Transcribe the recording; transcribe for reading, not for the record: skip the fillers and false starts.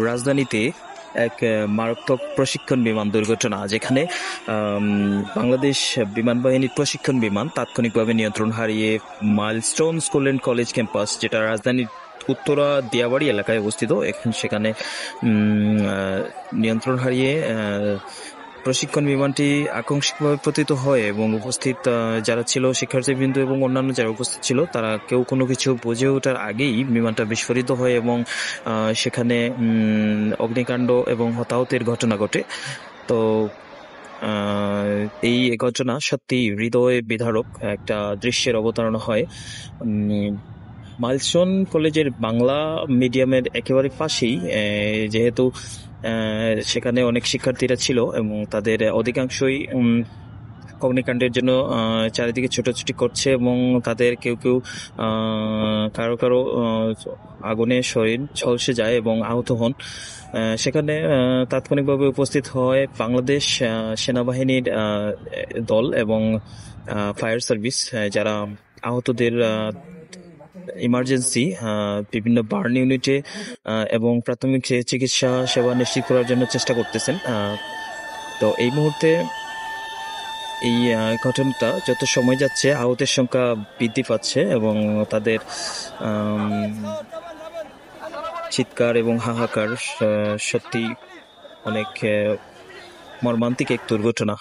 রাজধানীতে এক মারাত্মক প্রশিক্ষণ বিমান দুর্ঘটনা, যেখানে বাংলাদেশ বিমান বাহিনীর প্রশিক্ষণ বিমান তাৎক্ষণিকভাবে নিয়ন্ত্রণ হারিয়ে milestone school and college campus, যেটা রাজধানীর উত্তরা দিয়াবাড়ি এলাকায় অবস্থিত, সেখানে নিয়ন্ত্রণ হারিয়ে প্রশিক্ষণ বিমানটি আকস্মিকভাবে পতিত হয় এবং উপস্থিত যারা ছিল শিক্ষার্থীবৃন্দ এবং অন্যান্য যারা উপস্থিত ছিল তারা কেউ কোনো কিছু বুঝে ওঠার আগেই বিমানটা বিস্ফোরিত হয় এবং সেখানে অগ্নিকাণ্ড এবং হতাহতের ঘটনা ঘটে। তো এই ঘটনা সত্যি হৃদয় বিদারক একটা দৃশ্যের অবতারণা হয়। মাইলস্টোন কলেজের বাংলা মিডিয়ামের একেবারে পাশেই, যেহেতু সেখানে অনেক শিক্ষার্থীরা ছিল এবং তাদের অধিকাংশই অগ্নিকাণ্ডের জন্য চারিদিকে ছোটাছুটি করছে এবং তাদের কেউ কেউ কারো কারো আগুনে শরীর ঝলসে যায় এবং আহত হন। সেখানে তাৎক্ষণিকভাবে উপস্থিত হয় বাংলাদেশ সেনাবাহিনীর দল এবং ফায়ার সার্ভিস, যারা আহতদের ইমার্জেন্সি বিভিন্ন বার্ন ইউনিটে এবং প্রাথমিক চিকিৎসা সেবা নিশ্চিত করার জন্য চেষ্টা করতেছেন। তো এই মুহূর্তে এই ঘটনাটা যত সময় যাচ্ছে আহতের সংখ্যা বৃদ্ধি পাচ্ছে এবং তাদের চিৎকার এবং হাহাকার সত্যি অনেক মর্মান্তিক এক দুর্ঘটনা।